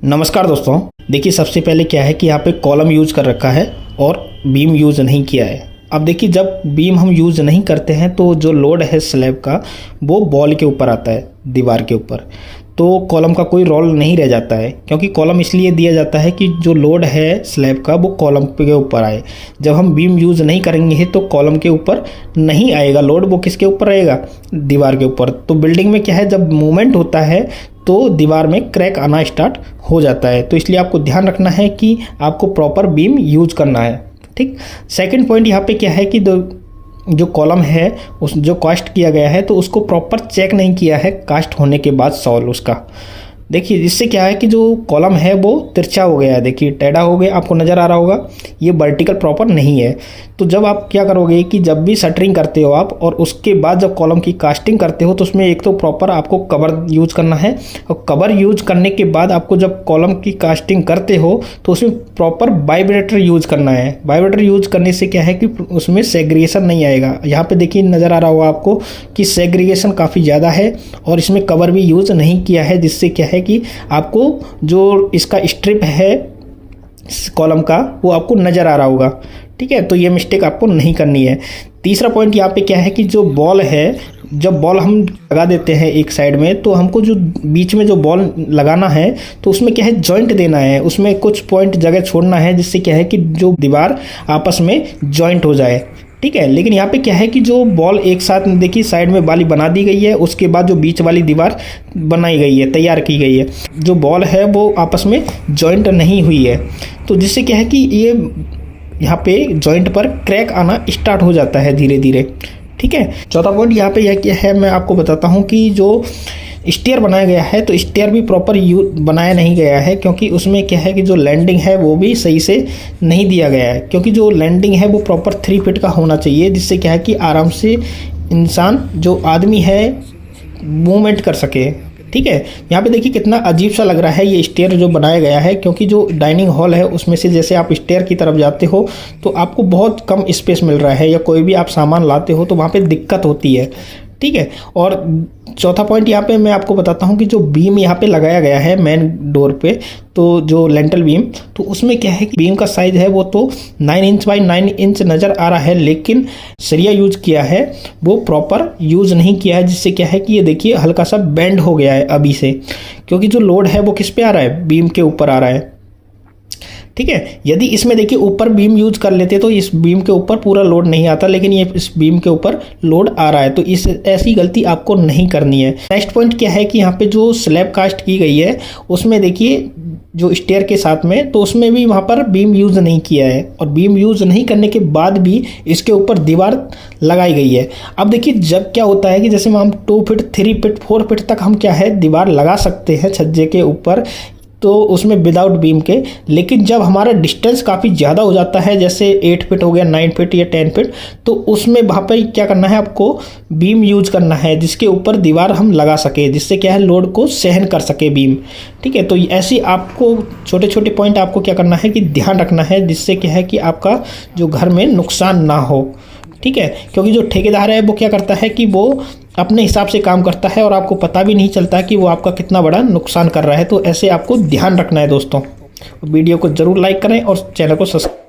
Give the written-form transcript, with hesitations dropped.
नमस्कार दोस्तों, देखिए सबसे पहले क्या है कि यहाँ पे कॉलम यूज़ कर रखा है और बीम यूज़ नहीं किया है। अब देखिए जब बीम हम यूज़ नहीं करते हैं तो जो लोड है स्लैब का वो बॉल के ऊपर आता है, दीवार के ऊपर, तो कॉलम का कोई रोल नहीं रह जाता है, क्योंकि कॉलम इसलिए दिया जाता है कि जो लोड है स्लैब का वो कॉलम के ऊपर आए। जब हम बीम यूज़ नहीं करेंगे तो कॉलम के ऊपर नहीं आएगा लोड, वो किसके ऊपर रहेगा? दीवार के ऊपर। तो बिल्डिंग में क्या है, जब मूवमेंट होता है तो दीवार में क्रैक आना स्टार्ट हो जाता है। तो इसलिए आपको ध्यान रखना है कि आपको प्रॉपर बीम यूज करना है। ठीक। सेकंड पॉइंट यहाँ पे क्या है कि जो कॉलम है उस जो कास्ट किया गया है तो उसको प्रॉपर चेक नहीं किया है कास्ट होने के बाद सॉल उसका। देखिए इससे क्या है कि जो कॉलम है वो तिरछा हो गया है, देखिए टेढ़ा हो गया, आपको नज़र आ रहा होगा, ये वर्टिकल प्रॉपर नहीं है। तो जब आप क्या करोगे कि जब भी शटरिंग करते हो आप और उसके बाद जब कॉलम की कास्टिंग करते हो तो उसमें एक तो प्रॉपर आपको कवर यूज करना है, और कवर यूज करने के बाद आपको जब कॉलम की कास्टिंग करते हो तो उसमें प्रॉपर वाइब्रेटर यूज करना है। वाइब्रेटर यूज करने से क्या है कि उसमें सेग्रीगेशन नहीं आएगा। यहाँ पे देखिए नज़र आ रहा होगा आपको कि सेग्रीगेशन काफ़ी ज़्यादा है और इसमें कवर भी यूज नहीं किया है, जिससे क्या है कि आपको जो इसका स्ट्रिप है कॉलम का वो आपको नज़र आ रहा होगा। ठीक है, तो ये मिस्टेक आपको नहीं करनी है। तीसरा पॉइंट यहाँ पे क्या है कि जो बॉल है, जब बॉल हम लगा देते हैं एक साइड में तो हमको जो बीच में जो बॉल लगाना है तो उसमें क्या है जॉइंट देना है, उसमें कुछ पॉइंट जगह छोड़ना है, जिससे क्या है कि जो दीवार आपस में जॉइंट हो जाए। ठीक है, लेकिन यहाँ पे क्या है कि जो बॉल एक साथ देखिए साइड में वाली बना दी गई है, उसके बाद जो बीच वाली दीवार बनाई गई है, तैयार की गई है, जो बॉल है वो आपस में जॉइंट नहीं हुई है, तो जिससे क्या है कि ये यहाँ पे जॉइंट पर क्रैक आना स्टार्ट हो जाता है धीरे धीरे। ठीक है, चौथा पॉइंट यहाँ पे यह क्या है मैं आपको बताता हूँ कि जो स्टेयर बनाया गया है तो स्टेयर भी प्रॉपर बनाया नहीं गया है, क्योंकि उसमें क्या है कि जो लैंडिंग है वो भी सही से नहीं दिया गया है, क्योंकि जो लैंडिंग है वो प्रॉपर 3 फीट का होना चाहिए, जिससे क्या है कि आराम से इंसान जो आदमी है मूवमेंट कर सके। ठीक है, यहाँ पे देखिए कितना अजीब सा लग रहा है ये स्टेयर जो बनाया गया है, क्योंकि जो डाइनिंग हॉल है उसमें से जैसे आप स्टेयर की तरफ जाते हो तो आपको बहुत कम स्पेस मिल रहा है, या कोई भी आप सामान लाते हो तो वहाँ पे दिक्कत होती है। ठीक है, और चौथा पॉइंट यहाँ पे मैं आपको बताता हूँ कि जो बीम यहाँ पे लगाया गया है मेन डोर पे, तो जो लेंटल बीम, तो उसमें क्या है कि बीम का साइज है वो तो 9 इंच बाई 9 इंच नज़र आ रहा है, लेकिन सरिया यूज किया है वो प्रॉपर यूज नहीं किया है, जिससे क्या है कि ये देखिए हल्का सा बेंड हो गया है अभी से, क्योंकि जो लोड है वो किस पे आ रहा है, बीम के ऊपर आ रहा है। ठीक है, यदि इसमें देखिए ऊपर बीम यूज कर लेते तो इस बीम के ऊपर पूरा लोड नहीं आता, लेकिन ये इस बीम के ऊपर लोड आ रहा है, तो इस ऐसी गलती आपको नहीं करनी है। नेक्स्ट पॉइंट क्या है कि यहाँ पे जो स्लैब कास्ट की गई है उसमें देखिए जो स्टेयर के साथ में, तो उसमें भी वहाँ पर बीम यूज नहीं किया है, और बीम यूज नहीं करने के बाद भी इसके ऊपर दीवार लगाई गई है। अब देखिए जब क्या होता है कि जैसे हम 2 फीट 3 फीट 4 फीट तक हम क्या है दीवार लगा सकते हैं छज्जे के ऊपर, तो उसमें विदाउट बीम के, लेकिन जब हमारा डिस्टेंस काफ़ी ज़्यादा हो जाता है, जैसे 8 फीट हो गया, 9 फीट या 10 फीट, तो उसमें वहाँ पर क्या करना है, आपको बीम यूज करना है जिसके ऊपर दीवार हम लगा सके, जिससे क्या है लोड को सहन कर सके बीम। ठीक है, तो ऐसी आपको छोटे छोटे पॉइंट आपको क्या करना है कि ध्यान रखना है, जिससे क्या है कि आपका जो घर में नुकसान ना हो। ठीक है, क्योंकि जो ठेकेदार है वो क्या करता है कि वो अपने हिसाब से काम करता है और आपको पता भी नहीं चलता कि वो आपका कितना बड़ा नुकसान कर रहा है। तो ऐसे आपको ध्यान रखना है दोस्तों। वीडियो को ज़रूर लाइक करें और चैनल को सब्सक्राइब